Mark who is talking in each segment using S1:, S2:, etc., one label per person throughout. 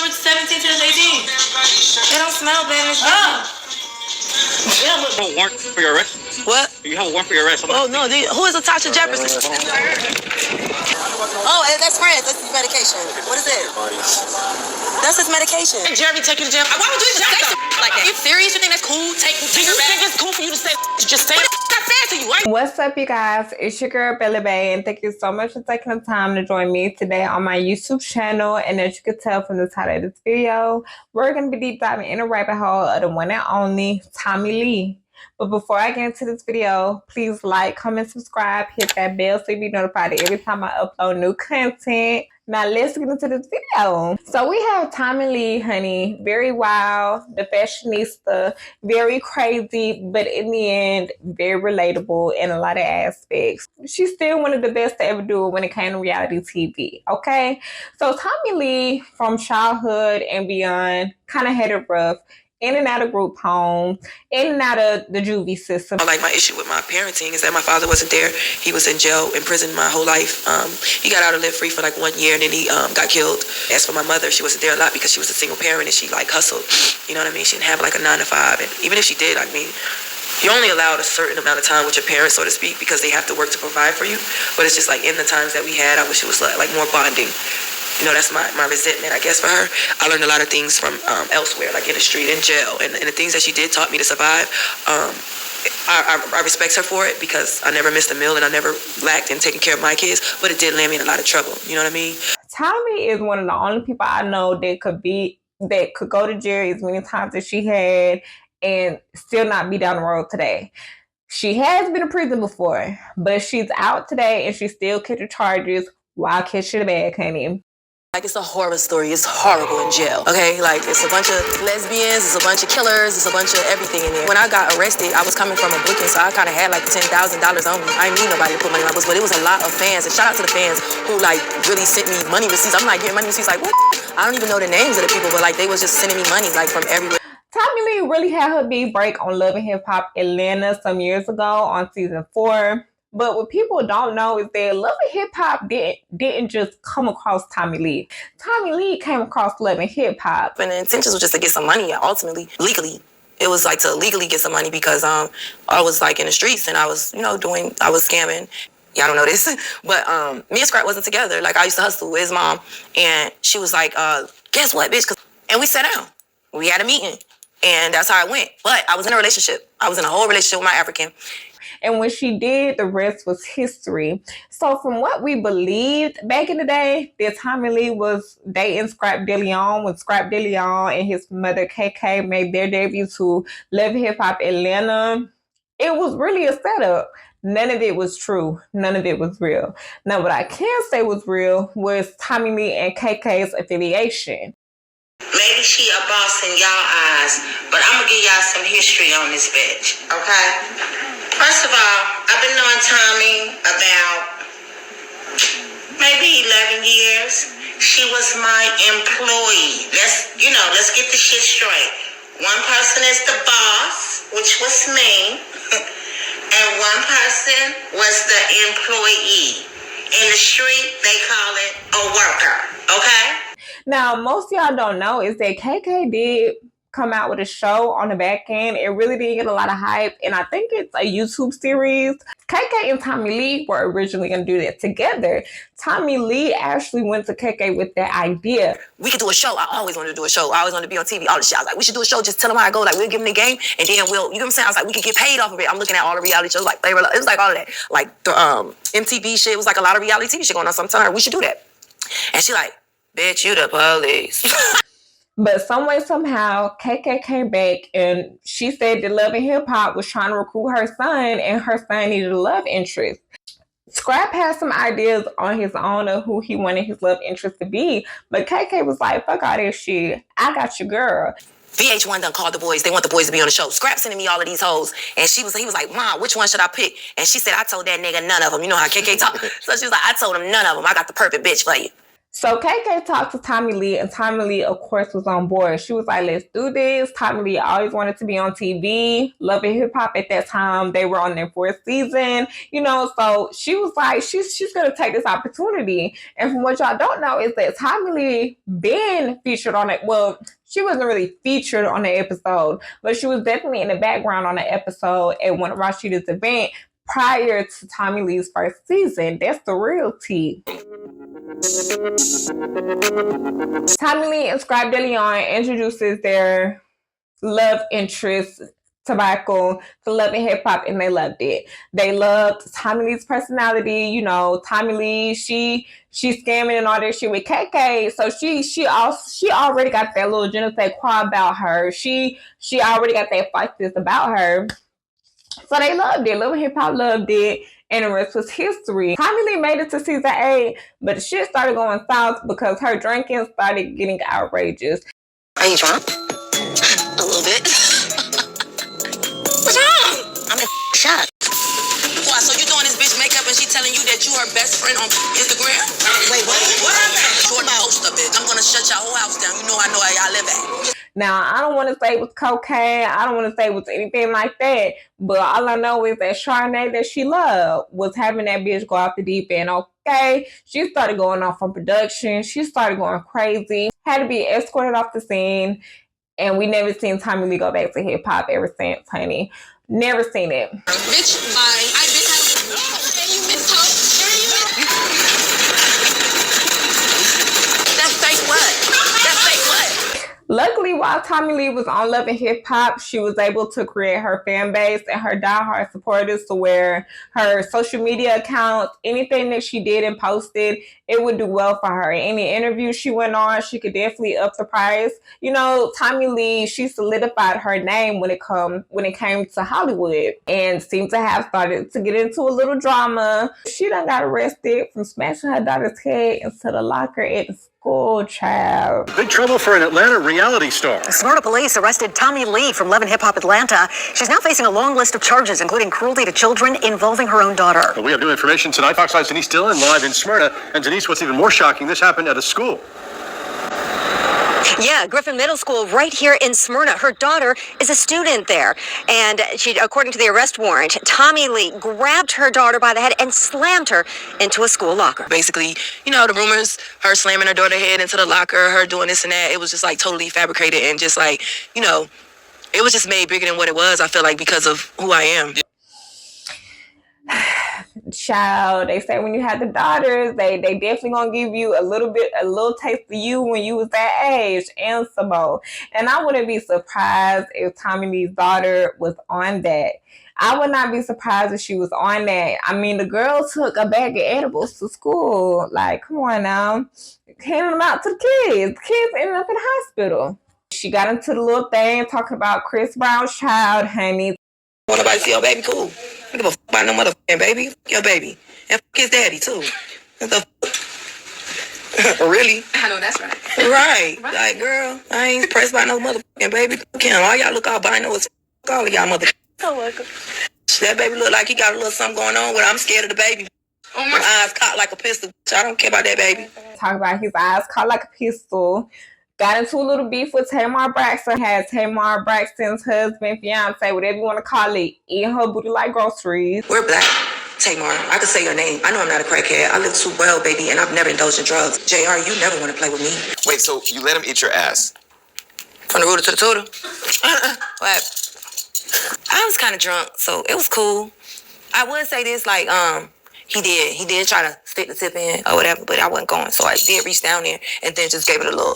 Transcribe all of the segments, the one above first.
S1: was 17 to 18. It don't smell bad. It's
S2: You have a warrant for your arrest?
S1: What?
S2: You have a warrant for your arrest?
S1: Oh, no. Who is Latasha Jefferson? Oh, that's France. That's his medication. What is it? That's his medication.
S3: And Jeremy take you to jail. Why would you just say some like that? You serious? You think that's cool? Do you think it's cool for you to say just say not fair to you, right?
S4: What's up, you guys? It's your girl, Billy Bay, and thank you so much for taking the time to join me today on my YouTube channel. And as you can tell from the title of this video, we're going to be deep diving in a rabbit hole of the one and only Tommie Lee. But before I get into this video, please like, comment, subscribe, hit that bell so you be notified every time I upload new content. Now let's get into this video. So we have Tommie Lee, honey, very wild, the fashionista, very crazy, but in the end, very relatable in a lot of aspects. She's still one of the best to ever do it when it came to reality TV, okay? So Tommie Lee, from childhood and beyond, kind of had it rough. In and out of group home, in and out of the juvie system.
S3: Like, my issue with my parenting is that my father wasn't there. He was in jail, in prison my whole life. He got out and lived free for like 1 year, and then he got killed. As for my mother, she wasn't there a lot because she was a single parent and she like hustled. You know what I mean? She didn't have like a 9 to 5, and even if she did, I mean, you're only allowed a certain amount of time with your parents, so to speak, because they have to work to provide for you. But it's just like in the times that we had, I wish it was like more bonding. You know, that's my resentment, I guess, for her. I learned a lot of things from elsewhere, like in the street, in jail. And the things that she did taught me to survive. I respect her for it because I never missed a meal and I never lacked in taking care of my kids. But it did land me in a lot of trouble. You know what I mean?
S4: Tommie is one of the only people I know that could go to jail as many times as she had and still not be down the road today. She has been in prison before, but she's out today and she still catching charges while catching the bag, honey.
S3: Like, it's a horror story. It's horrible in jail, okay? Like, it's a bunch of lesbians, it's a bunch of killers, it's a bunch of everything in there. When I got arrested, I was coming from a booking, so I kind of had like $10,000 on me. I didn't need nobody to put money in my books, but it was a lot of fans. And shout out to the fans who like really sent me money receipts. I'm like getting money receipts like, what? I don't even know the names of the people, but like they was just sending me money like from everywhere.
S4: Tommie Lee really had her big break on Love and Hip Hop Atlanta some years ago on season 4. But what people don't know is that Love and Hip Hop didn't just come across Tommie Lee. Tommie Lee came across Love and Hip Hop.
S3: And the intentions was just to get some money, ultimately, legally. It was like to legally get some money because I was like in the streets and I was, you know, I was scamming. Y'all don't know this, but me and Scrapp wasn't together. Like, I used to hustle with his mom, and she was like, guess what, bitch? And we sat down. We had a meeting, and that's how it went. But I was in a relationship. I was in a whole relationship with my African.
S4: And when she did, the rest was history. So from what we believed back in the day, that Tommie Lee was dating Scrapp when Scrapp and his mother KK made their debut to Love and Hip Hop Atlanta, it was really a setup. None of it was true. None of it was real. Now, what I can say was real was Tommie Lee and KK's affiliation.
S5: Maybe she a boss in y'all eyes, but I'm gonna give y'all some history on this bitch, okay? First of all, I've been knowing Tommie about maybe 11 years. She was my employee. Let's get the shit straight. One person is the boss, which was me, and one person was the employee. In the street, they call it a worker, okay?
S4: Now, most of y'all don't know is that KK did come out with a show on the back end. It really did get a lot of hype, and I think it's a YouTube series. KK and Tommie Lee were originally going to do that together. Tommie Lee actually went to KK with that idea.
S3: We could do a show. I always wanted to do a show. I always wanted to be on TV, all the shit. I was like, we should do a show. Just tell them how I go. Like, we'll give them the game, and then we'll, you know what I'm saying? I was like, we could get paid off of it. I'm looking at all the reality shows, like Flavor. It was like all of that. Like, the MTV shit. It was like a lot of reality TV shit going on. So I'm telling her, we should do that. And she like, bitch, you the police.
S4: But some way, somehow, KK came back and she said that Love and Hip Hop was trying to recruit her son and her son needed a love interest. Scrapp had some ideas on his own of who he wanted his love interest to be, but KK was like, fuck all this shit. I got your girl.
S3: VH1 done called the boys. They want the boys to be on the show. Scrapp sending me all of these hoes. And he was like, Mom, which one should I pick? And she said, I told that nigga none of them. You know how KK talk? So she was like, I told him none of them. I got the perfect bitch for you.
S4: So KK talked to Tommie Lee, and Tommie Lee, of course, was on board. She was like, let's do this. Tommie Lee always wanted to be on TV. Love and Hip Hop at that time, they were on their 4th season, you know, so she was like, she's going to take this opportunity. And from what y'all don't know is that Tommie Lee been featured on it. Well, she wasn't really featured on the episode, but she was definitely in the background on the episode at one of Rashida's events prior to Tommie Lee's 1st season. That's the real tea. Tommie Lee and Scrapp introduces their love interest, Tobacco, to Love and Hip Hop, and they loved it. They loved Tommie Lee's personality. You know, Tommie Lee, she's scamming and all that shit with KK. So she already got that little je ne sais quoi about her. She already got that feistiness about her. So they loved it. Love and Hip Hop loved it. And the rest was history. Tommie Lee made it to season 8, but the shit started going south because her drinking started getting outrageous.
S1: Are you drunk? A little bit. What's wrong? I'm in shock. Why, so you doing this bitch makeup and she telling you that you her best friend on Instagram? Wait, what? What happened? Short poster, bitch. I'm gonna shut your whole house down. You know I know how y'all live at.
S4: Now, I don't want to say it was cocaine. I don't want to say it was anything like that. But all I know is that Charnay that she loved was having that bitch go off the deep end. Okay, she started going off from production. She started going crazy. Had to be escorted off the scene. And we never seen Tommie Lee go back to hip hop ever since, honey. Never seen it.
S1: Bitch, bye. I bitch That's fake what? That's fake what?
S4: Luckily, while Tommie Lee was on Love and Hip Hop, she was able to create her fan base and her diehard supporters to where her social media accounts, anything that she did and posted, it would do well for her. Any interview she went on, she could definitely up the price. You know, Tommie Lee, she solidified her name when it came to Hollywood and seemed to have started to get into a little drama. She done got arrested from smashing her daughter's head into the locker at the school, child.
S6: Big trouble for an Atlanta reality star.
S7: Smyrna police arrested Tommie Lee from Love and Hip Hop Atlanta. She's now facing a long list of charges, including cruelty to children involving her own daughter.
S6: We have new information tonight. Fox 5's Denise Dillon live in Smyrna. And Denise, what's even more shocking, this happened at a school.
S7: Yeah, Griffin Middle School right here in Smyrna. Her daughter is a student there. And she, according to the arrest warrant, Tommie Lee grabbed her daughter by the head and slammed her into a school locker.
S3: Basically, you know, the rumors, her slamming her daughter's head into the locker, her doing this and that, it was just like totally fabricated and just like, you know, it was just made bigger than what it was, I feel like, because of who I am.
S4: Child, they say when you have the daughters, they definitely gonna give you a little taste of you when you was that age and some more. And I wouldn't be surprised if Tommie Lee's daughter was on that. I would not be surprised if she was on that. I mean, the girl took a bag of edibles to school. Like, come on now. Handing them out to the kids. Kids ended up in the hospital. She got into the little thing talking about Chris Brown's child, honey.
S3: Want nobody to see your baby? Cool. I don't give a fuck about no motherfucking baby. Your baby. And fuck his daddy, too. What the fuck? Really?
S1: I know that's right.
S3: Right. Like, girl, I ain't impressed by no motherfucking baby. All y'all look albino as fuck. All of y'all motherfuckers.
S1: Oh, welcome.
S3: That baby look like he got a little something going on with him. I'm scared of the baby.
S1: Oh
S3: my eyes cocked like a pistol. I don't care about that baby.
S4: Talk about his eyes caught like a pistol. Got into a little beef with Tamar Braxton. Had Tamar Braxton's husband, fiance, whatever you want to call it, eating her booty like groceries.
S3: We're black. Tamar, I can say your name. I know I'm not a crackhead. I live too well, baby, and I've never indulged in drugs. JR, you never want to play with me.
S8: Wait, so you let him eat your ass?
S3: From the rooter to the tutor? What? I was kind of drunk, so it was cool. I would say this, like, he did try to stick the tip in or whatever, but I wasn't going, so I did reach down there and then just gave it a little,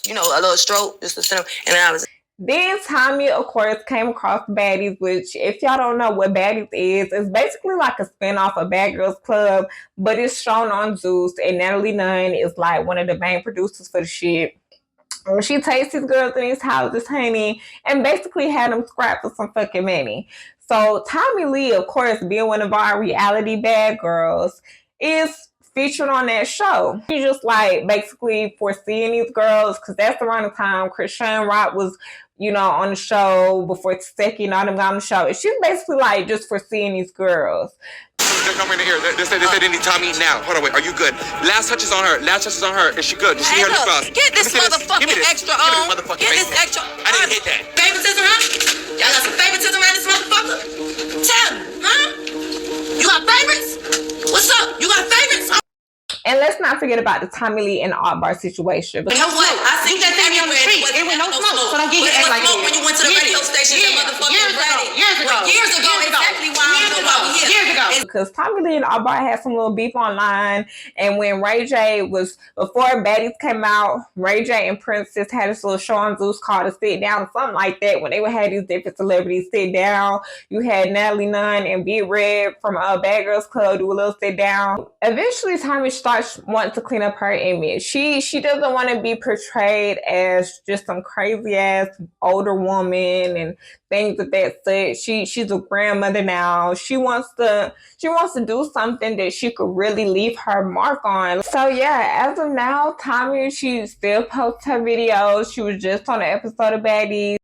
S3: you know, a little stroke, just to send him, and then I was.
S4: Then Tommie, of course, came across Baddies, which, if y'all don't know what Baddies is, it's basically like a spinoff of Bad Girls Club, but it's shown on Zeus, and Natalie Nunn is like one of the main producers for the shit. She takes these girls in these houses, honey, and basically had them scrap for some fucking money. So Tommie Lee, of course, being one of our reality bad girls, is featured on that show. She just like basically foreseeing these girls, because that's around the time Christian Rock was, you know, on the show, before Tseki and all them got on the show. And she's basically like just foreseeing these girls.
S8: They're coming in here. They said they need Tommie now. Hold on, wait. Are you good? Last touches on her. Last touches on her. Is she good? Does she hear the cross?
S1: Get this motherfucking extra on. Get this extra.
S8: I didn't hit that.
S1: Favoritism, huh? Y'all got some favoritism around this motherfucker? Tell me, huh? You got favorites? What's up? You got favorites?
S4: And let's not forget about the Tommie Lee and Art Bar situation.
S1: You know what? I see that thing on the street. It went no smoke. So don't get your ass like that. When you went to the radio station, motherfucker, years ago, exactly why I don't know why we here. Years ago.
S4: Because Tommie Lee and Art Bar had some little beef online, and when Ray J was, before Baddies came out, Ray J and Princess had this little show on Zeus called To Sit Down or something like that, when they would have these different celebrities sit down. You had Natalie Nunn and Big Red from Bad Girls Club do a little sit down. Eventually, Tommie starts wanting to clean up her image. She doesn't want to be portrayed as just some crazy ass older woman and things of that such. She's a grandmother now. She wants to do something that she could really leave her mark on. So yeah, as of now, Tommie, she still posts her videos. She was just on an episode of Baddies.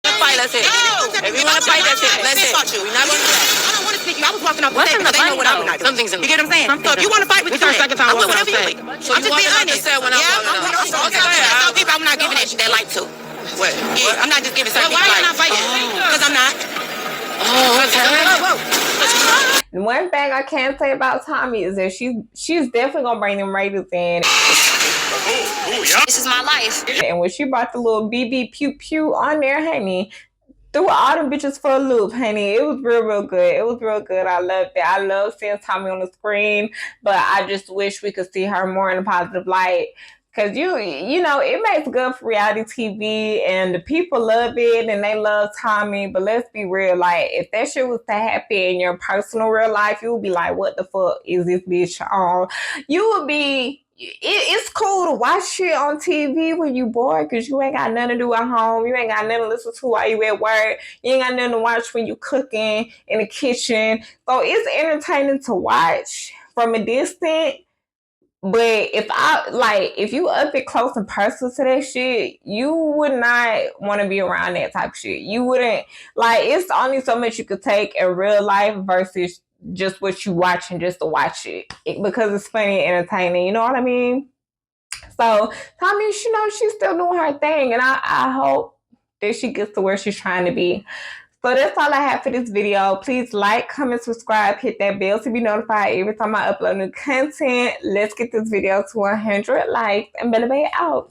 S1: Fight, let's hit. If you want to fight, that's it. Let's hit. We're not going to do that. I don't want to speak you. I was walking off the stage because they know what I'm doing. Something's in. You get what I'm saying? So if you want to fight, we can second time. I'm whatever you think. So I'm just being honest. I'm people I'm not giving that light to. What? Yeah, I'm not just giving certain people light. Why are you not fighting? Because I'm not.
S4: One thing I can say about Tommie is that she's definitely gonna bring them ratings in.
S1: This is my life.
S4: And when she brought the little BB pew pew on there, honey, threw all them bitches for a loop, honey. It was real good. It was real good. I loved it. I love seeing Tommie on the screen, but I just wish we could see her more in a positive light. Cause you know, it makes good for reality TV and the people love it and they love Tommie. But let's be real, like if that shit was to happen in your personal real life, you would be like, what the fuck is this bitch on? You would be, it's cool to watch shit on TV when you bored because you ain't got nothing to do at home. You ain't got nothing to listen to while you at work. You ain't got nothing to watch when you cooking in the kitchen. So it's entertaining to watch from a distance. But if you up it close and personal to that shit, you would not want to be around that type of shit. You wouldn't, like, it's only so much you could take in real life versus just what you watching just to watch it because it's funny and entertaining. You know what I mean? So Tommie, you know, she's still doing her thing, and I hope that she gets to where she's trying to be. So that's all I have for this video. Please like, comment, subscribe, hit that bell to be notified every time I upload new content. Let's get this video to 100 likes, and Baddies Era out.